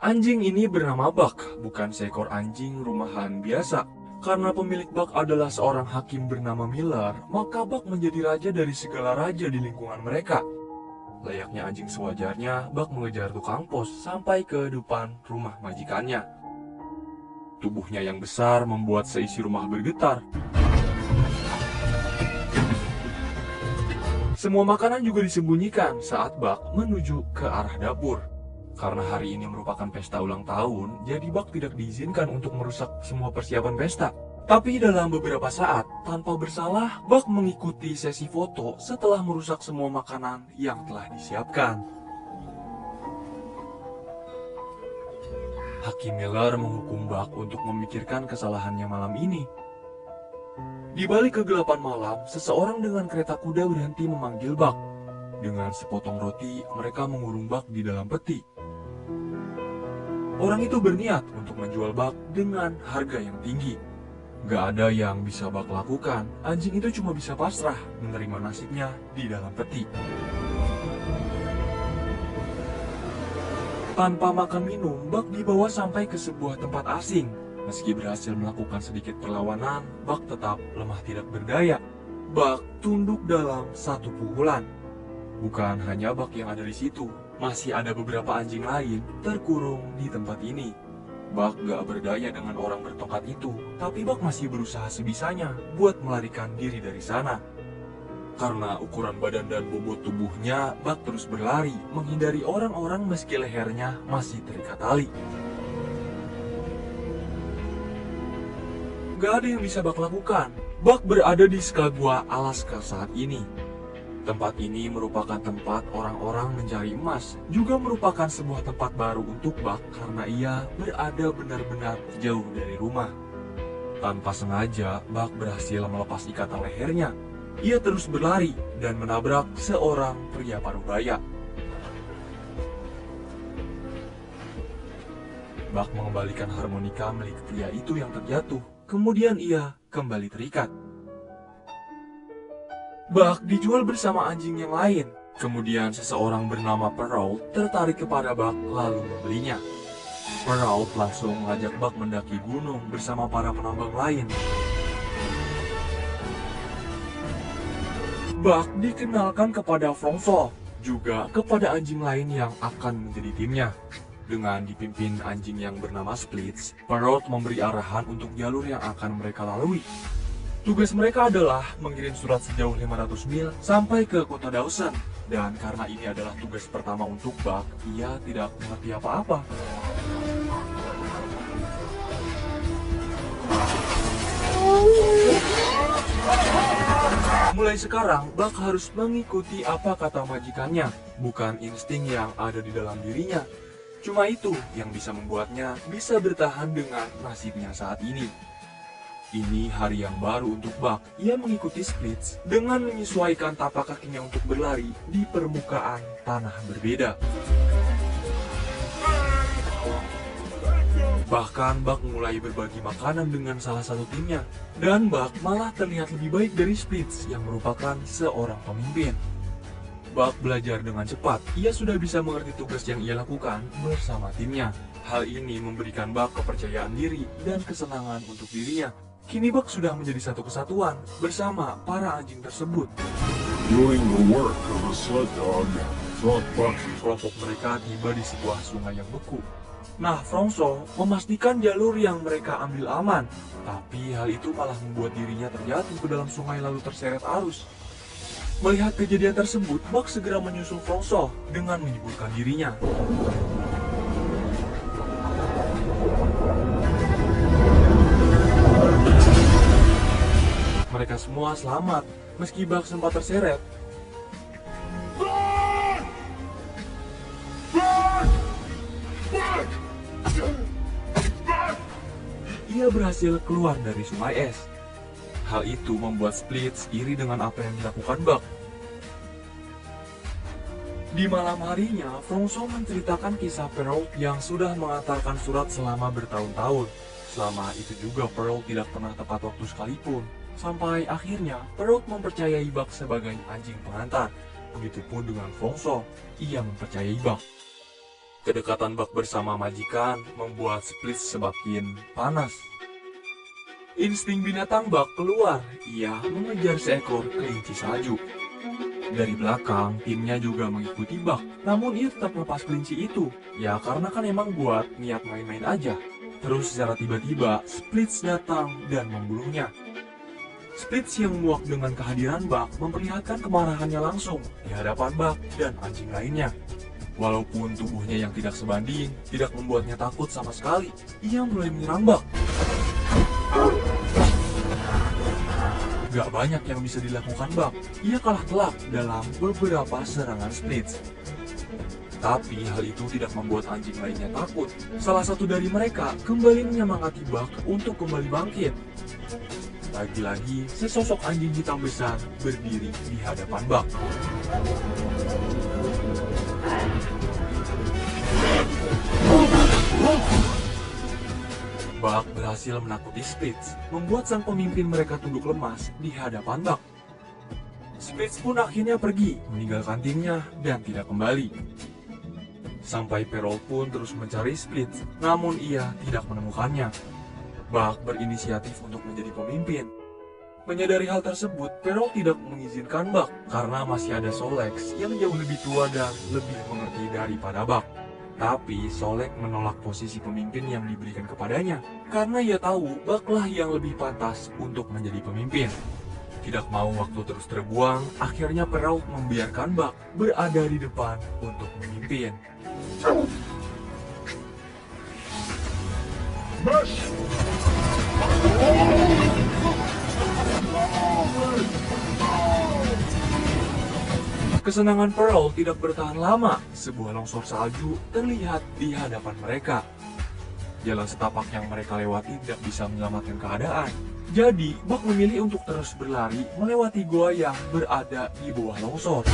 Anjing ini bernama Buck, bukan seekor anjing rumahan biasa. Karena pemilik Buck adalah seorang hakim bernama Miller, maka Buck menjadi raja dari segala raja di lingkungan mereka. Layaknya anjing sewajarnya, Buck mengejar tukang pos sampai ke depan rumah majikannya. Tubuhnya yang besar membuat seisi rumah bergetar. Semua makanan juga disembunyikan saat Buck menuju ke arah dapur. Karena hari ini merupakan pesta ulang tahun, jadi Buck tidak diizinkan untuk merusak semua persiapan pesta. Tapi dalam beberapa saat, tanpa bersalah, Buck mengikuti sesi foto setelah merusak semua makanan yang telah disiapkan. Hakim Miller menghukum Buck untuk memikirkan kesalahannya malam ini. Di balik kegelapan malam, seseorang dengan kereta kuda berhenti memanggil Buck. Dengan sepotong roti, mereka mengurung Buck di dalam peti. Orang itu berniat untuk menjual Buck dengan harga yang tinggi. Gak ada yang bisa Buck lakukan, anjing itu cuma bisa pasrah menerima nasibnya di dalam peti. Tanpa makan minum, Buck dibawa sampai ke sebuah tempat asing. Meski berhasil melakukan sedikit perlawanan, Buck tetap lemah tidak berdaya. Buck tunduk dalam satu pukulan. Bukan hanya Buck yang ada di situ, masih ada beberapa anjing lain terkurung di tempat ini. Buck gak berdaya dengan orang bertongkat itu, tapi Buck masih berusaha sebisanya buat melarikan diri dari sana. Karena ukuran badan dan bobot tubuhnya, Buck terus berlari, menghindari orang-orang meski lehernya masih terikat tali. Gak ada yang bisa Buck lakukan. Buck berada di Skagua, Alaska saat ini. Tempat ini merupakan tempat orang-orang mencari emas, juga merupakan sebuah tempat baru untuk Buck karena ia berada benar-benar jauh dari rumah. Tanpa sengaja, Buck berhasil melepas ikatan lehernya. Ia terus berlari dan menabrak seorang pria parubaya. Buck mengembalikan harmonika milik pria itu yang terjatuh, kemudian ia kembali terikat. Buck dijual bersama anjing yang lain. Kemudian seseorang bernama Perrault tertarik kepada Buck lalu membelinya. Perrault langsung mengajak Buck mendaki gunung bersama para penambang lain. Buck dikenalkan kepada François, juga kepada anjing lain yang akan menjadi timnya. Dengan dipimpin anjing yang bernama Splits, Perrault memberi arahan untuk jalur yang akan mereka lalui. Tugas mereka adalah mengirim surat sejauh 500 mil sampai ke kota Dawson. Dan karena ini adalah tugas pertama untuk Buck, ia tidak mengerti apa-apa. Mulai sekarang, Buck harus mengikuti apa kata majikannya, bukan insting yang ada di dalam dirinya. Cuma itu yang bisa membuatnya bisa bertahan dengan nasibnya saat ini. Ini hari yang baru untuk Buck. Ia mengikuti Splits dengan menyesuaikan tapak kakinya untuk berlari di permukaan tanah berbeda. Bahkan Buck mulai berbagi makanan dengan salah satu timnya. Dan Buck malah terlihat lebih baik dari Splits yang merupakan seorang pemimpin. Buck belajar dengan cepat. Ia sudah bisa mengerti tugas yang ia lakukan bersama timnya. Hal ini memberikan Buck kepercayaan diri dan kesenangan untuk dirinya. Kini Buck sudah menjadi satu kesatuan bersama para anjing tersebut. Doing the work of a sled dog, front Buck. Kelompok mereka tiba di sebuah sungai yang beku. Nah, François memastikan jalur yang mereka ambil aman. Tapi hal itu malah membuat dirinya terjatuh ke dalam sungai lalu terseret arus. Melihat kejadian tersebut, Buck segera menyusul François dengan menyibukkan dirinya. Mereka semua selamat, meski Buck sempat terseret. Ia berhasil keluar dari sungai es. Hal itu membuat Splits iri dengan apa yang dilakukan Buck. Di malam harinya, François menceritakan kisah Perrault yang sudah mengantarkan surat selama bertahun-tahun. Selama itu juga Perrault tidak pernah tepat waktu sekalipun. Sampai akhirnya, Perrault mempercayai Buck sebagai anjing pengantar. Begitupun dengan François, ia mempercayai Buck. Kedekatan Buck bersama majikan membuat Split semakin panas. Insting binatang Buck keluar, ia mengejar seekor kelinci salju. Dari belakang, timnya juga mengikuti Buck, namun ia tetap lepas kelinci itu. Ya karena kan emang buat niat main-main aja. Terus secara tiba-tiba, Splits datang dan membunuhnya. Splits yang muak dengan kehadiran Buck memperlihatkan kemarahannya langsung di hadapan Buck dan anjing lainnya. Walaupun tubuhnya yang tidak sebanding, tidak membuatnya takut sama sekali, ia mulai menyerang Buck. Gak banyak yang bisa dilakukan Buck, ia kalah telak dalam beberapa serangan Splits. Tapi hal itu tidak membuat anjing lainnya takut. Salah satu dari mereka kembali menyemangati Buck untuk kembali bangkit. Lagi-lagi, sesosok anjing hitam besar berdiri di hadapan Buck. Buck berhasil menakuti Splits, membuat sang pemimpin mereka tunduk lemas di hadapan Buck. Splits pun akhirnya pergi, meninggalkan timnya dan tidak kembali. Sampai Perrault pun terus mencari Splits, namun ia tidak menemukannya. Buck berinisiatif untuk menjadi pemimpin. Menyadari hal tersebut, Perrault tidak mengizinkan Buck karena masih ada Solex yang jauh lebih tua dan lebih mengerti daripada Buck. Tapi Solex menolak posisi pemimpin yang diberikan kepadanya karena ia tahu Buck-lah yang lebih pantas untuk menjadi pemimpin. Tidak mau waktu terus terbuang, akhirnya Perrault membiarkan Buck berada di depan untuk memimpin. Kesenangan Perrault tidak bertahan lama. Sebuah longsor salju terlihat di hadapan mereka. Jalan setapak yang mereka lewati tidak bisa menyelamatkan keadaan. Jadi, Buck memilih untuk terus berlari melewati goa yang berada di bawah longsor.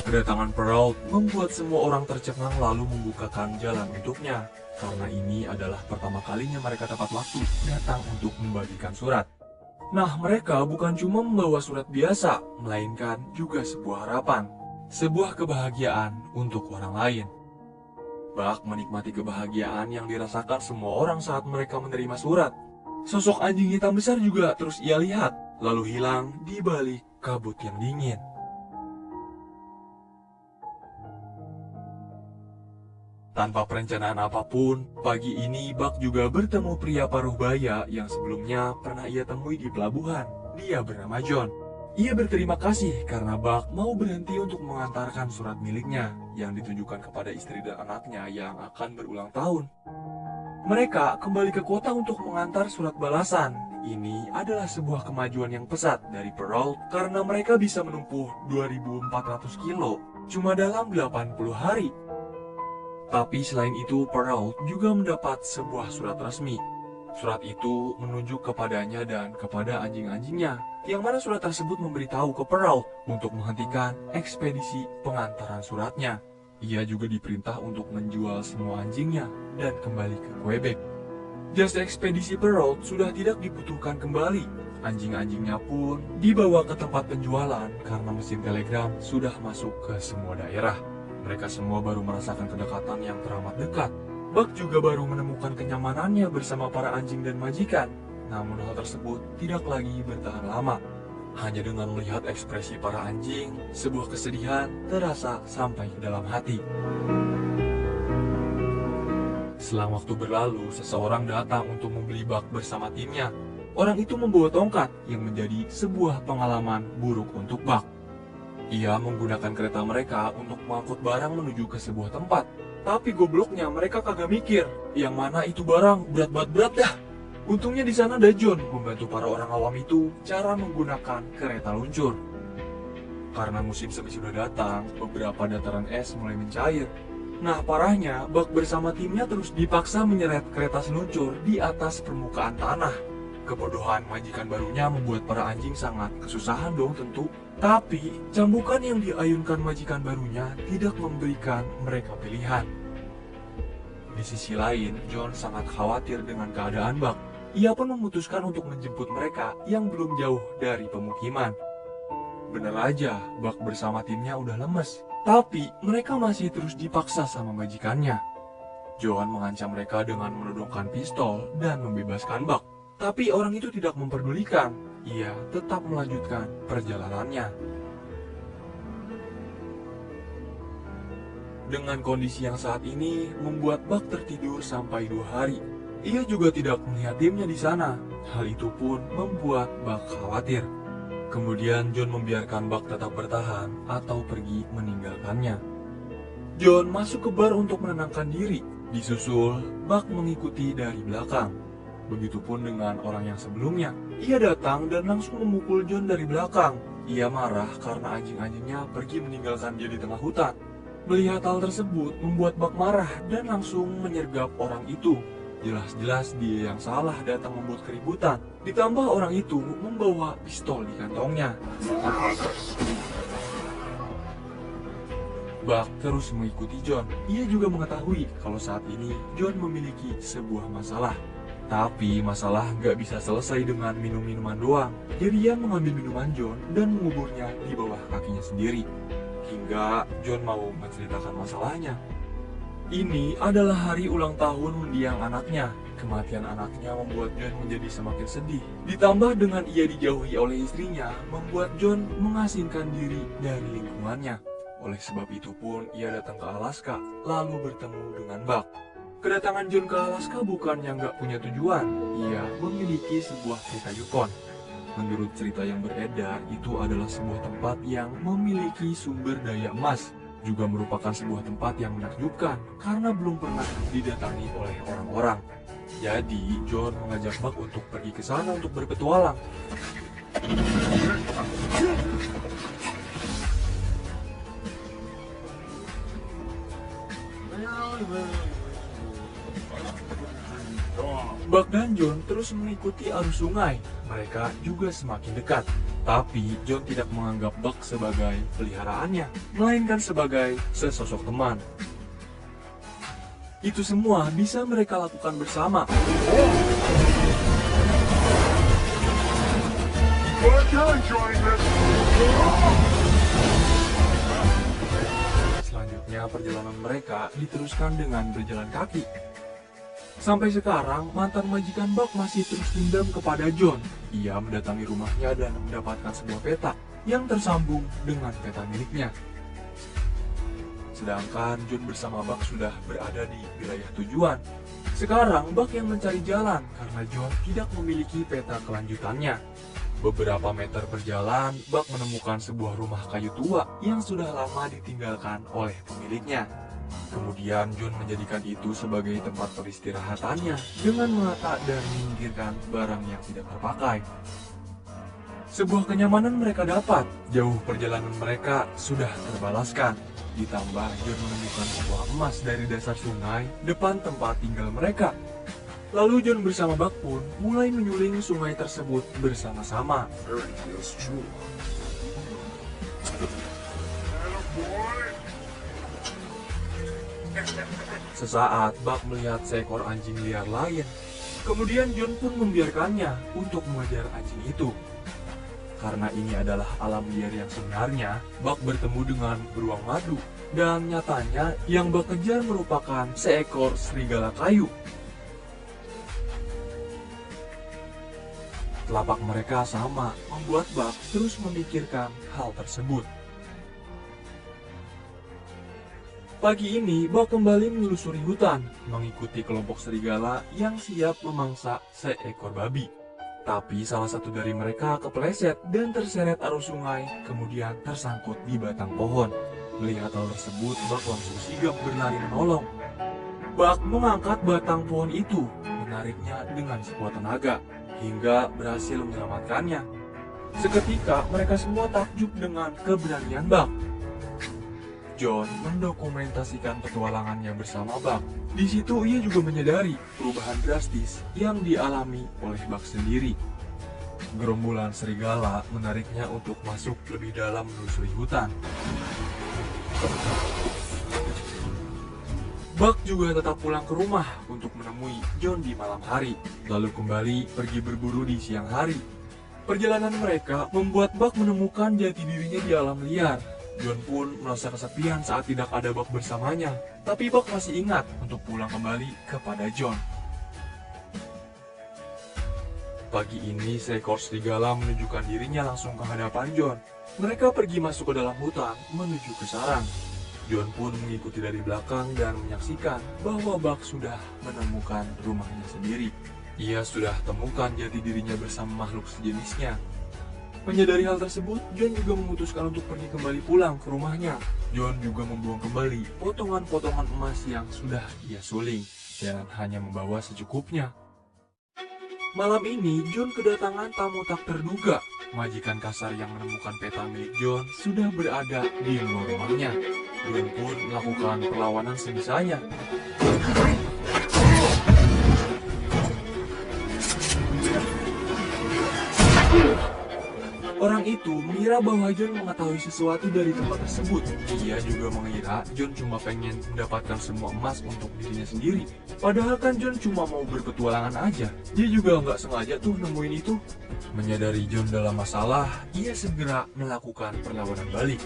Kedatangan Perrault membuat semua orang tercengang lalu membukakan jalan untuknya. Karena ini adalah pertama kalinya mereka dapat waktu datang untuk membagikan surat. Nah, mereka bukan cuma membawa surat biasa, melainkan juga sebuah harapan. Sebuah kebahagiaan untuk orang lain. Buck menikmati kebahagiaan yang dirasakan semua orang saat mereka menerima surat. Sosok anjing hitam besar juga terus ia lihat, lalu hilang di balik kabut yang dingin. Tanpa perencanaan apapun, pagi ini Buck juga bertemu pria paruh baya yang sebelumnya pernah ia temui di pelabuhan. Dia bernama John. Ia berterima kasih karena Buck mau berhenti untuk mengantarkan surat miliknya yang ditunjukkan kepada istri dan anaknya yang akan berulang tahun. Mereka kembali ke kota untuk mengantar surat balasan. Ini adalah sebuah kemajuan yang pesat dari Perrault karena mereka bisa menempuh 2.400 kilo cuma dalam 80 hari. Tapi selain itu, Perrault juga mendapat sebuah surat resmi. Surat itu menunjuk kepadanya dan kepada anjing-anjingnya, yang mana surat tersebut memberitahu ke Perrault untuk menghentikan ekspedisi pengantaran suratnya. Ia juga diperintah untuk menjual semua anjingnya dan kembali ke Quebec. Jasa ekspedisi Perrault sudah tidak dibutuhkan kembali. Anjing-anjingnya pun dibawa ke tempat penjualan karena mesin telegram sudah masuk ke semua daerah. Mereka semua baru merasakan kedekatan yang teramat dekat. Buck juga baru menemukan kenyamanannya bersama para anjing dan majikan. Namun hal tersebut tidak lagi bertahan lama. Hanya dengan melihat ekspresi para anjing, sebuah kesedihan terasa sampai ke dalam hati. Selang waktu berlalu, seseorang datang untuk membeli Buck bersama timnya. Orang itu membawa tongkat yang menjadi sebuah pengalaman buruk untuk Buck. Ia menggunakan kereta mereka untuk mengangkut barang menuju ke sebuah tempat. Tapi gobloknya mereka kagak mikir, yang mana itu barang berat dah. Untungnya di sana ada John membantu para orang awam itu cara menggunakan kereta luncur. Karena musim semi sudah datang, beberapa dataran es mulai mencair. Nah parahnya, Buck bersama timnya terus dipaksa menyeret kereta seluncur di atas permukaan tanah. Kebodohan majikan barunya membuat para anjing sangat kesusahan dong tentu. Tapi, cambukan yang diayunkan majikan barunya tidak memberikan mereka pilihan. Di sisi lain, John sangat khawatir dengan keadaan Buck. ia pun memutuskan untuk menjemput mereka yang belum jauh dari pemukiman. Bener aja, Buck bersama timnya udah lemes, tapi mereka masih terus dipaksa sama majikannya. John mengancam mereka dengan menodongkan pistol dan membebaskan Buck. Tapi orang itu tidak memperdulikan, ia tetap melanjutkan perjalanannya. Dengan kondisi yang saat ini membuat Buck tertidur sampai 2 hari. Ia juga tidak melihat timnya di sana. Hal itu pun membuat Buck khawatir. Kemudian John membiarkan Buck tetap bertahan atau pergi meninggalkannya. John masuk ke bar untuk menenangkan diri. Disusul, Buck mengikuti dari belakang. Begitupun dengan orang yang sebelumnya. Ia datang dan langsung memukul John dari belakang. Ia marah karena anjing-anjingnya pergi meninggalkan dia di tengah hutan. Melihat hal tersebut membuat Buck marah dan langsung menyergap orang itu. Jelas-jelas dia yang salah datang membuat keributan. Ditambah orang itu membawa pistol di kantongnya. Buck terus mengikuti John. Ia juga mengetahui kalau saat ini John memiliki sebuah masalah. Tapi masalah nggak bisa selesai dengan minum-minuman doang. Jadi ia mengambil minuman John dan menguburnya di bawah kakinya sendiri. Hingga John mau menceritakan masalahnya. Ini adalah hari ulang tahun mendiang anaknya. Kematian anaknya membuat John menjadi semakin sedih. Ditambah dengan ia dijauhi oleh istrinya, membuat John mengasingkan diri dari lingkungannya. Oleh sebab itu pun ia datang ke Alaska, lalu bertemu dengan Buck. Kedatangan John ke Alaska bukannya nggak punya tujuan. Ia memiliki sebuah kereta Yukon. Menurut cerita yang beredar, itu adalah sebuah tempat yang memiliki sumber daya emas. Juga merupakan sebuah tempat yang menakjubkan karena belum pernah didatangi oleh orang-orang. Jadi, John mengajak Buck untuk pergi ke sana untuk berpetualang. Buck dan John terus mengikuti arus sungai. Mereka juga semakin dekat. Tapi John tidak menganggap Buck sebagai peliharaannya, melainkan sebagai sesosok teman. Itu semua bisa mereka lakukan bersama. Selanjutnya perjalanan mereka diteruskan dengan berjalan kaki. Sampai sekarang, mantan majikan Buck masih terus dendam kepada John. Ia mendatangi rumahnya dan mendapatkan sebuah peta yang tersambung dengan peta miliknya. Sedangkan John bersama Buck sudah berada di wilayah tujuan. Sekarang Buck yang mencari jalan karena John tidak memiliki peta kelanjutannya. Beberapa meter berjalan, Buck menemukan sebuah rumah kayu tua yang sudah lama ditinggalkan oleh pemiliknya. Kemudian John menjadikan itu sebagai tempat peristirahatannya dengan menata dan menyingkirkan barang yang tidak terpakai. Sebuah kenyamanan mereka dapat, jauh perjalanan mereka sudah terbalaskan. Ditambah John menemukan sebuah emas dari dasar sungai depan tempat tinggal mereka. Lalu John bersama Buck pun mulai menyuling sungai tersebut bersama-sama. Sesaat Buck melihat seekor anjing liar lain. Kemudian John pun membiarkannya untuk mengejar anjing itu. Karena ini adalah alam liar yang sebenarnya, Buck bertemu dengan beruang madu. Dan nyatanya yang Buck kejar merupakan seekor serigala kayu. Telapak mereka sama, membuat Buck terus memikirkan hal tersebut. Pagi ini, Buck kembali menelusuri hutan, mengikuti kelompok serigala yang siap memangsa seekor babi. Tapi salah satu dari mereka kepleset dan terseret arus sungai, kemudian tersangkut di batang pohon. Melihat hal tersebut, Buck langsung sigap berlari menolong. Buck mengangkat batang pohon itu, menariknya dengan sekuat tenaga, hingga berhasil menyelamatkannya. Seketika, mereka semua takjub dengan keberanian Buck. John mendokumentasikan petualangannya bersama Buck. Di situ ia juga menyadari perubahan drastis yang dialami oleh Buck sendiri. Gerombolan serigala menariknya untuk masuk lebih dalam menelusuri hutan. Buck juga tetap pulang ke rumah untuk menemui menemui John di malam hari, lalu kembali pergi berburu di siang hari. Perjalanan mereka membuat Buck menemukan jati dirinya di alam liar. John pun merasa kesepian saat tidak ada Buck bersamanya, tapi Buck masih ingat untuk pulang kembali kepada John. Pagi ini, seekor serigala menunjukkan dirinya langsung ke hadapan John. Mereka pergi masuk ke dalam hutan menuju ke sarang. John pun mengikuti dari belakang dan menyaksikan bahwa Buck sudah menemukan rumahnya sendiri. Ia sudah temukan jati dirinya bersama makhluk sejenisnya. Menyadari hal tersebut, John juga memutuskan untuk pergi kembali pulang ke rumahnya. John juga membuang kembali potongan-potongan emas yang sudah ia suling dan hanya membawa secukupnya. Malam ini, John kedatangan tamu tak terduga. Majikan kasar yang menemukan peta milik John sudah berada di luar rumahnya. John pun melakukan perlawanan sebisanya. Orang itu mengira bahwa John mengetahui sesuatu dari tempat tersebut. Ia juga mengira John cuma pengen mendapatkan semua emas untuk dirinya sendiri. Padahal kan John cuma mau berpetualangan aja. Dia juga nggak sengaja tuh nemuin itu. Menyadari John dalam masalah, ia segera melakukan perlawanan balik.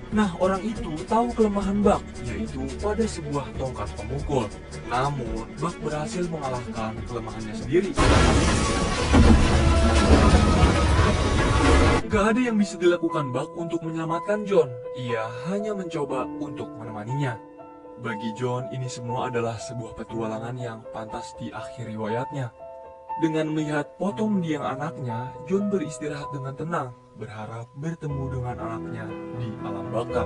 Nah, orang itu tahu kelemahan Buck, yaitu pada sebuah tongkat pemukul. Namun, Buck berhasil mengalahkan kelemahannya sendiri. Gak ada yang bisa dilakukan Buck untuk menyelamatkan John. Ia hanya mencoba untuk menemaninya. Bagi John, ini semua adalah sebuah petualangan yang pantas diakhiri riwayatnya. Dengan melihat potong mendiang anaknya, John beristirahat dengan tenang, berharap bertemu dengan anaknya di alam baka.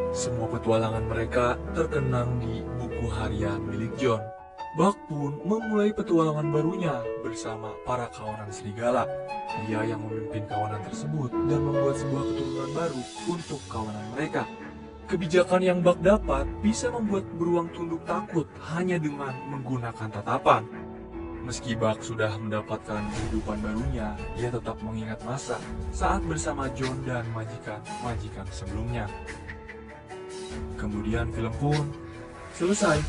Semua petualangan mereka terkenang di buku harian milik John. Buck pun memulai petualangan barunya bersama para kawanan serigala. Ia yang memimpin kawanan tersebut dan membuat sebuah keturunan baru untuk kawanan mereka. Kebijakan yang Buck dapat bisa membuat beruang tunduk takut hanya dengan menggunakan tatapan. Meski Buck sudah mendapatkan kehidupan barunya, ia tetap mengingat masa saat bersama John dan majikan sebelumnya. Kemudian film pun selesai.